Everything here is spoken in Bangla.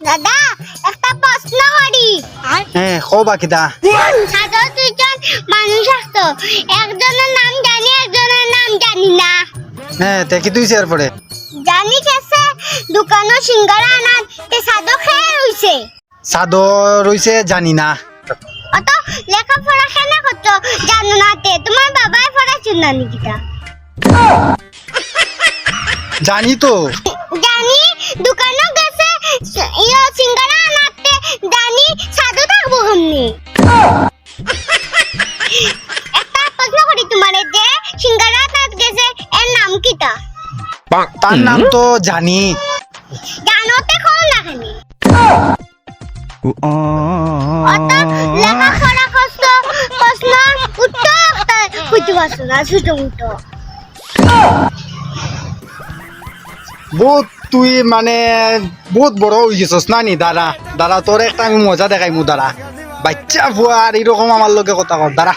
দাদা একটা প্রশ্ন করি হ্যাঁ কবা কিতা সাদা দুইজন মানুষ আসতো একজনের নাম জানি একজনের নাম জানি না হ্যাঁ তে কি তুইছে এরপরে জানি কেসে দোকানো সিঙ্গারা আনার তে সাদো খেয়ে রইছে চাদর রইছে জানি না অত লেখাপড়া কেন করছো জানো না তে তোমার বাবাই পড়াচ্ছেন না নিকিতা জানি তো জানি দোকানো গেছে সিঙ্গারা আনাতে জানি সাদো থাকবো কেমনি একটা প্রশ্ন করি তোমারে যে সিঙ্গারা আনাত গেছে এর নাম কিতা তার নাম তো জানি জানোতে কম না কেন অত লেখাপড়া কষ্ট প্রশ্ন উত্তর হইতে পারছো না ছোট মুটো বহুত তুই মানে বহুত বড় হয়ে গেছস না নি দাঁড়া দাঁড়া তোর একটা আমি মজা দেখাই মু দাঁড়া বাচ্চা ভুয়া আর এরকম আমার লগে কথা কর দাঁড়া